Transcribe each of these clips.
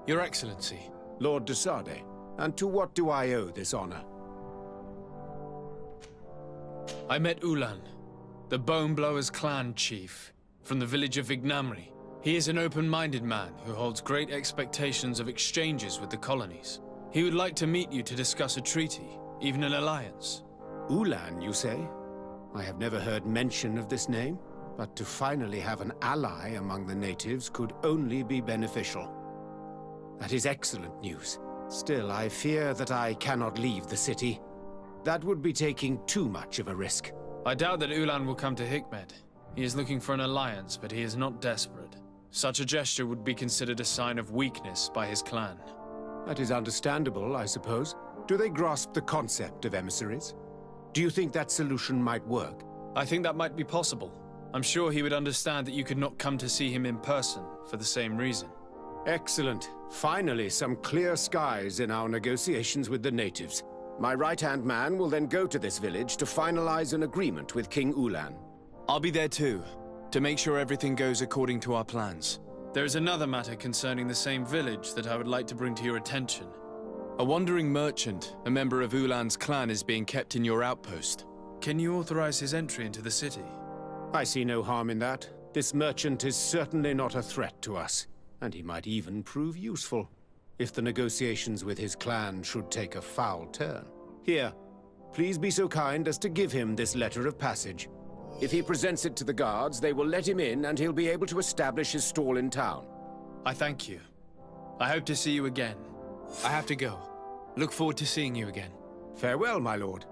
Your Excellency. Lord de Sade, and to what do I owe this honor? I met Ulan, the Boneblower's clan chief, from the village of Vignamri. He is an open-minded man who holds great expectations of exchanges with the colonies. He would like to meet you to discuss a treaty, even an alliance. Ulan, you say? I have never heard mention of this name, but to finally have an ally among the natives could only be beneficial. That is excellent news. Still, I fear that I cannot leave the city. That would be taking too much of a risk. I doubt that Ulan will come to Hikmed. He is looking for an alliance, but he is not desperate. Such a gesture would be considered a sign of weakness by his clan. That is understandable, I suppose. Do they grasp the concept of emissaries? Do you think that solution might work? I think that might be possible. I'm sure he would understand that you could not come to see him in person for the same reason. Excellent. Finally, some clear skies in our negotiations with the natives. My right-hand man will then go to this village to finalize an agreement with King Ulan. I'll be there too, to make sure everything goes according to our plans. There is another matter concerning the same village that I would like to bring to your attention. A wandering merchant, a member of Ulan's clan, is being kept in your outpost. Can you authorize his entry into the city? I see no harm in that. This merchant is certainly not a threat to us. And he might even prove useful, if the negotiations with his clan should take a foul turn. Here, please be so kind as to give him this letter of passage. If he presents it to the guards, they will let him in and he'll be able to establish his stall in town. I thank you. I hope to see you again. I have to go. Look forward to seeing you again. Farewell, my lord.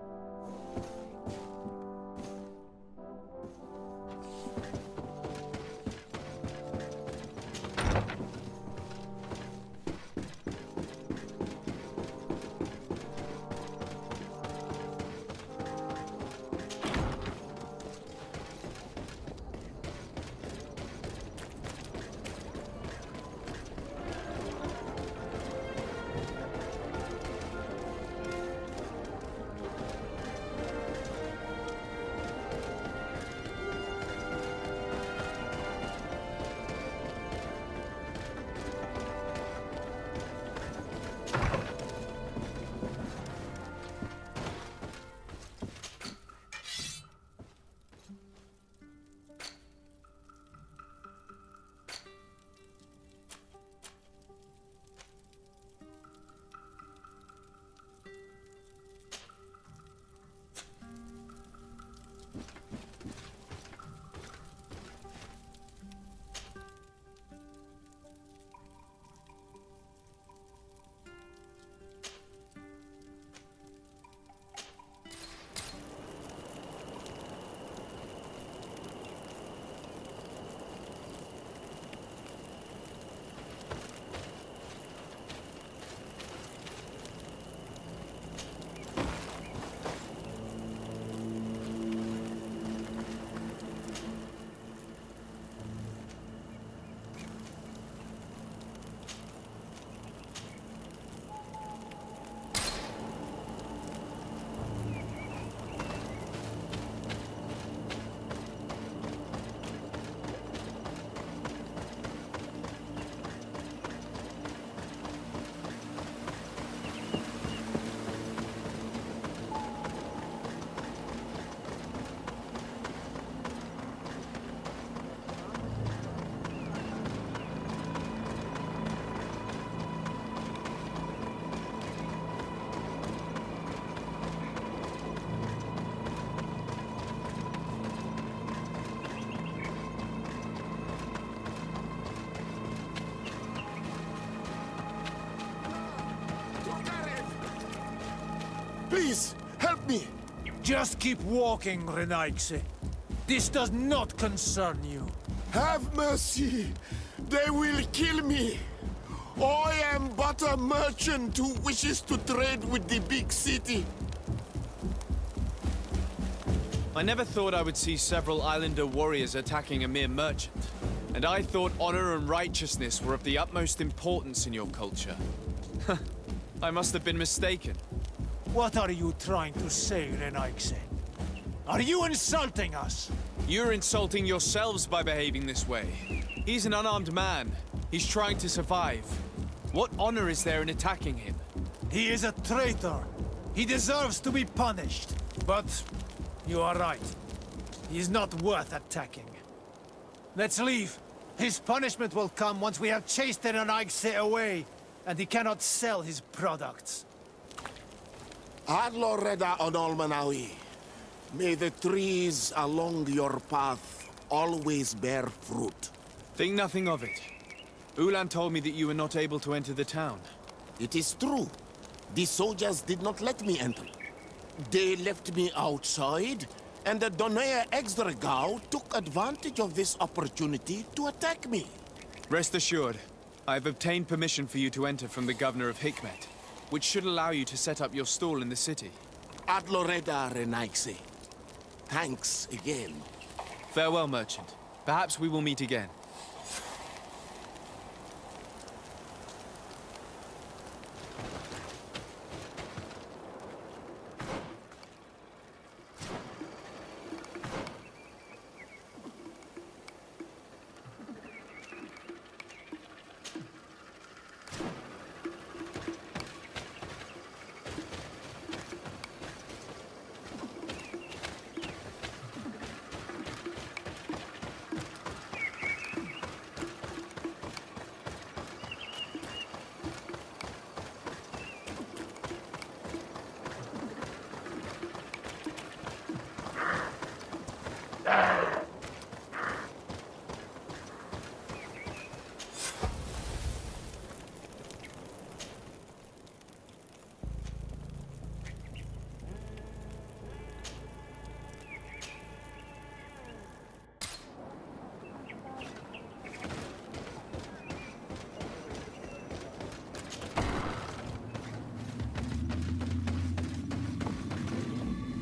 Please, help me! Just keep walking, Renaigse. This does not concern you. Have mercy! They will kill me! I am but a merchant who wishes to trade with the big city. I never thought I would see several Islander warriors attacking a mere merchant. And I thought honor and righteousness were of the utmost importance in your culture. I must have been mistaken. What are you trying to say, Renaigse? Are you insulting us? You're insulting yourselves by behaving this way. He's an unarmed man. He's trying to survive. What honor is there in attacking him? He is a traitor. He deserves to be punished. But you are right. He is not worth attacking. Let's leave. His punishment will come once we have chased the Renaigse away, and he cannot sell his products. Adloreda Onolmanawi. May the trees along your path always bear fruit. Think nothing of it. Ulan told me that you were not able to enter the town. It is true. The soldiers did not let me enter. They left me outside, and the Donea Exdragao took advantage of this opportunity to attack me. Rest assured, I have obtained permission for you to enter from the governor of Hikmet, which should allow you to set up your stall in the city. Adloreda Renaigse. Thanks again. Farewell, merchant. Perhaps we will meet again.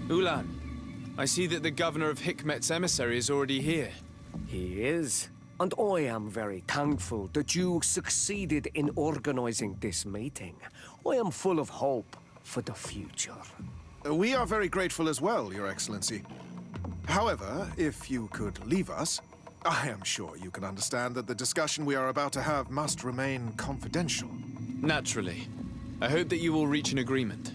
Ulan, I see that the governor of Hikmet's emissary is already here. He is. And I am very thankful that you succeeded in organizing this meeting. I am full of hope for the future. We are very grateful as well, Your Excellency. However, if you could leave us, I am sure you can understand that the discussion we are about to have must remain confidential. Naturally. I hope that you will reach an agreement.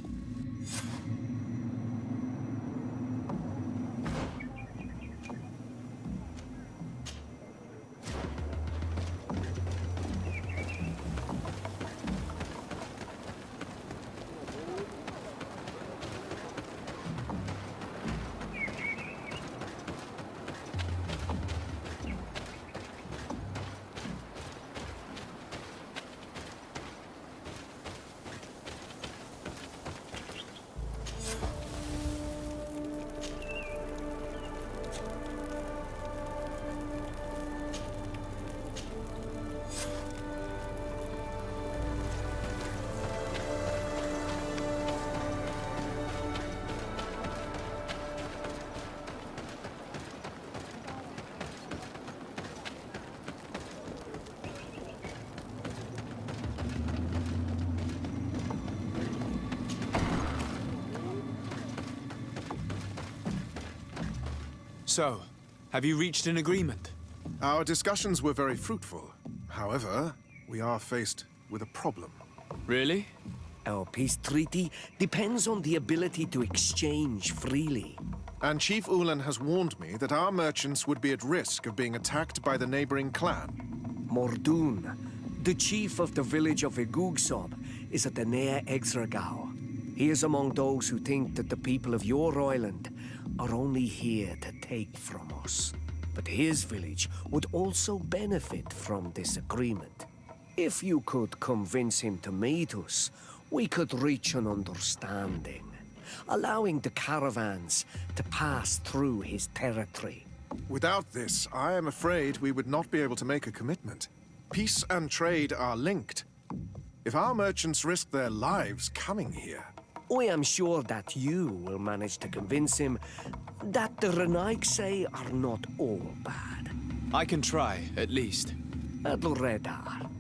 So, have you reached an agreement? Our discussions were very fruitful. However, we are faced with a problem. Really? Our peace treaty depends on the ability to exchange freely. And Chief Ulan has warned me that our merchants would be at risk of being attacked by the neighboring clan. Mordoon, the chief of the village of Igugsob, is at the Nea Exragao. He is among those who think that the people of your island are only here to take from us. But his village would also benefit from this agreement. If you could convince him to meet us, we could reach an understanding, allowing the caravans to pass through his territory. Without this, I am afraid we would not be able to make a commitment. Peace and trade are linked. If our merchants risk their lives coming here... I am sure that you will manage to convince him that the Renaigse are not all bad. I can try, at least. Adloredar,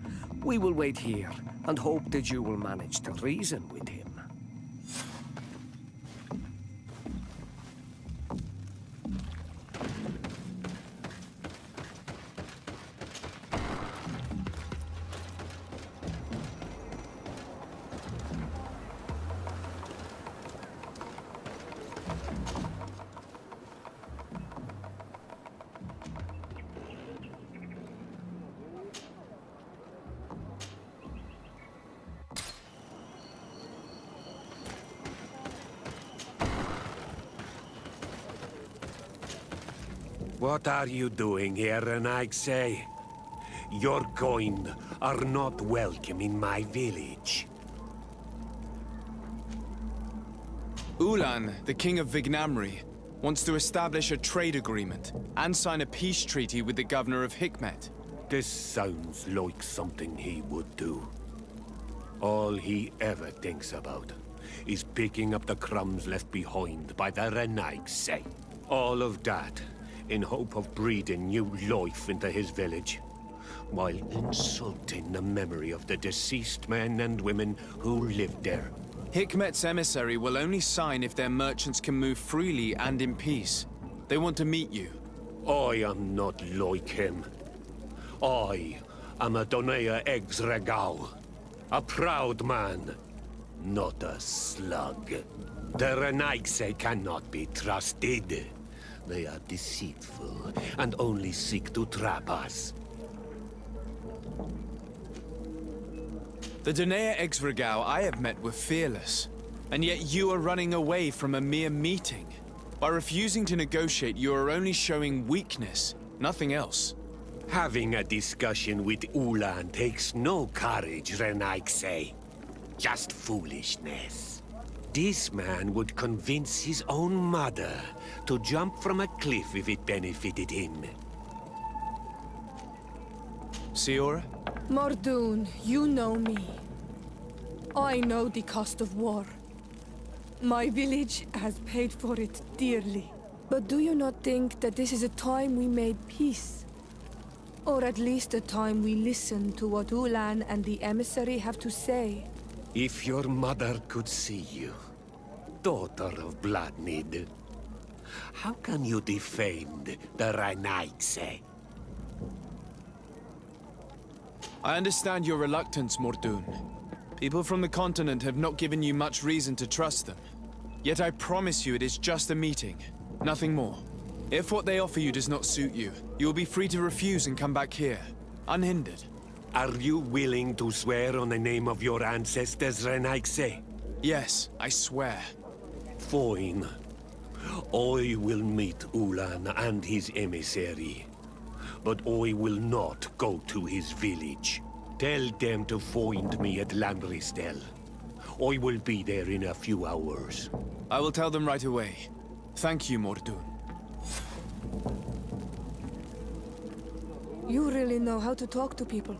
We will wait here and hope that you will manage to reason with him. What are you doing here, Renaigse? Your kind are not welcome in my village. Ulan, the king of Vignamri, wants to establish a trade agreement and sign a peace treaty with the governor of Hikmet. This sounds like something he would do. All he ever thinks about is picking up the crumbs left behind by the Renaigse. All of that in hope of breathing new life into his village, while insulting the memory of the deceased men and women who lived there. Hikmet's emissary will only sign if their merchants can move freely and in peace. They want to meet you. I am not like him. I am a Donea Exregao, a proud man, not a slug. The Renaigse cannot be trusted. They are deceitful and only seek to trap us. The Donea Exregao I have met were fearless, and yet you are running away from a mere meeting. By refusing to negotiate, you are only showing weakness, nothing else. Having a discussion with Ulan takes no courage, Renaigse. Just foolishness. This man would convince his own mother to jump from a cliff if it benefited him. Siora? Mordoon, you know me. I know the cost of war. My village has paid for it dearly. But do you not think that this is a time we made peace? Or at least a time we listen to what Ulan and the emissary have to say? If your mother could see you, daughter of Bloodnid, how can you defend the Renaigse? I understand your reluctance, Mordoon. People from the continent have not given you much reason to trust them. Yet I promise you it is just a meeting, nothing more. If what they offer you does not suit you, you will be free to refuse and come back here, unhindered. Are you willing to swear on the name of your ancestors, Renaigse? Yes, I swear. Fine. I will meet Ulan and his emissary. But I will not go to his village. Tell them to find me at Landristel. I will be there in a few hours. I will tell them right away. Thank you, Mordoon. You really know how to talk to people.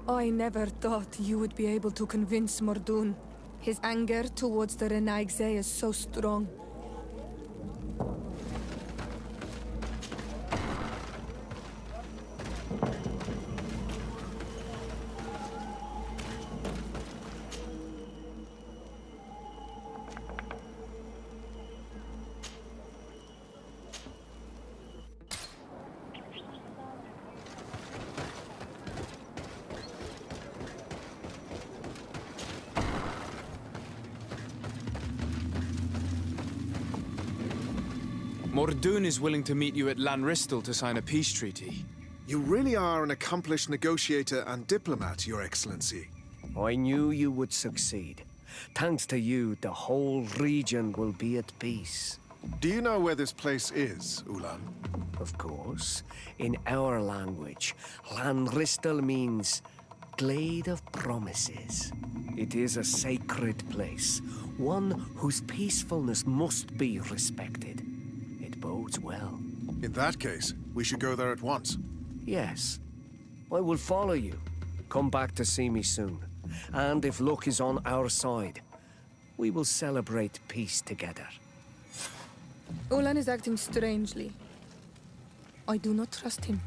I never thought you would be able to convince Mordoon. His anger towards the Renaigse is so strong. Mordoon is willing to meet you at Lanristel to sign a peace treaty. You really are an accomplished negotiator and diplomat, Your Excellency. I knew you would succeed. Thanks to you, the whole region will be at peace. Do you know where this place is, Ulan? Of course. In our language, Lanristel means Glade of Promises. It is a sacred place, one whose peacefulness must be respected. It bodes well. In that case, we should go there at once. Yes. I will follow you. Come back to see me soon. And if luck is on our side, we will celebrate peace together. Ulan is acting strangely. I do not trust him.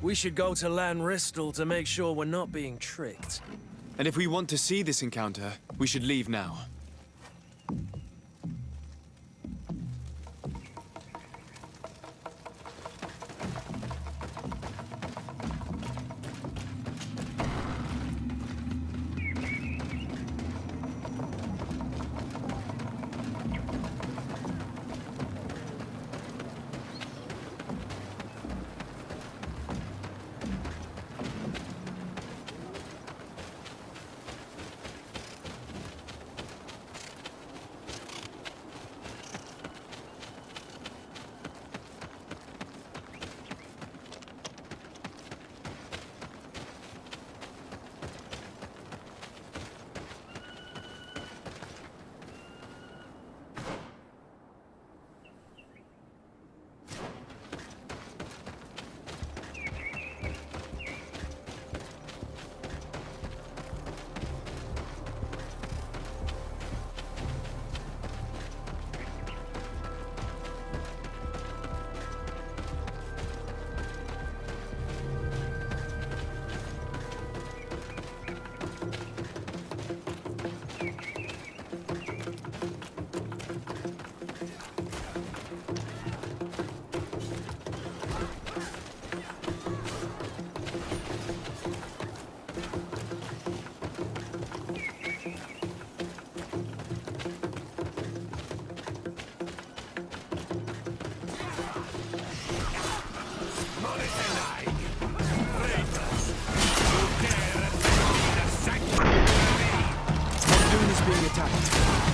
We should go to Lanristal to make sure we're not being tricked. And if we want to see this encounter, we should leave now.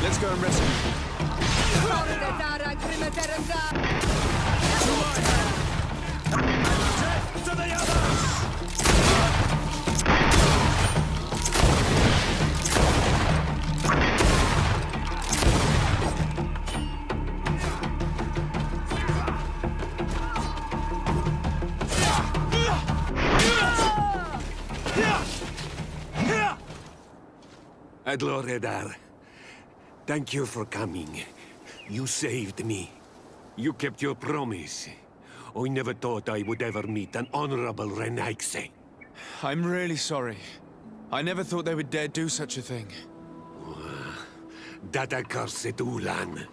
Let's go and rescue him. To the others! Adloredar, thank you for coming. You saved me. You kept your promise. I never thought I would ever meet an honorable Renaigse. I'm really sorry. I never thought they would dare do such a thing. That accursed Ulan.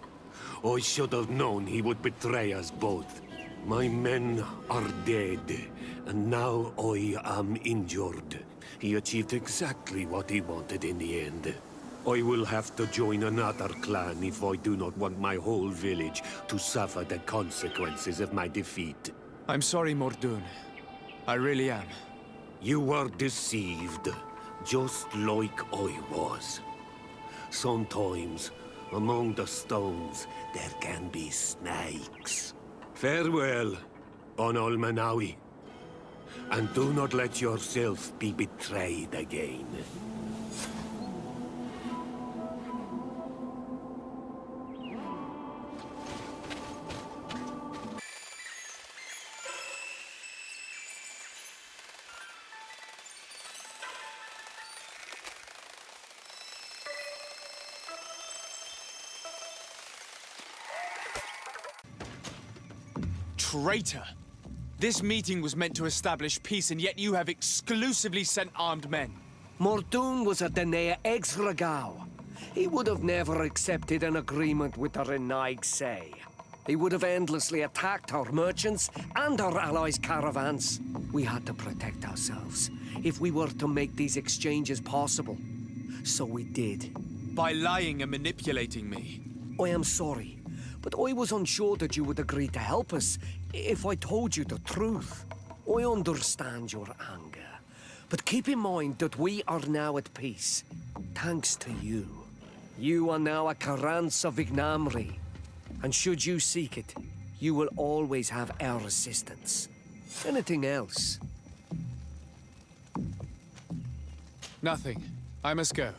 I should have known he would betray us both. My men are dead, and now I am injured. He achieved exactly what he wanted in the end. I will have to join another clan if I do not want my whole village to suffer the consequences of my defeat. I'm sorry, Mordoon. I really am. You were deceived, just like I was. Sometimes, among the stones, there can be snakes. Farewell, Onol Manawi. And do not let yourself be betrayed again. Traitor! This meeting was meant to establish peace, and yet you have exclusively sent armed men. Mordoon was a Denea Exragao. He would have never accepted an agreement with the Renaigse. He would have endlessly attacked our merchants and our allies' caravans. We had to protect ourselves if we were to make these exchanges possible. So we did. By lying and manipulating me. I am sorry, but I was unsure that you would agree to help us if I told you the truth. I understand your anger, but keep in mind that we are now at peace, thanks to you. You are now a Karans of Ignamri, and should you seek it, you will always have our assistance. Anything else? Nothing. I must go.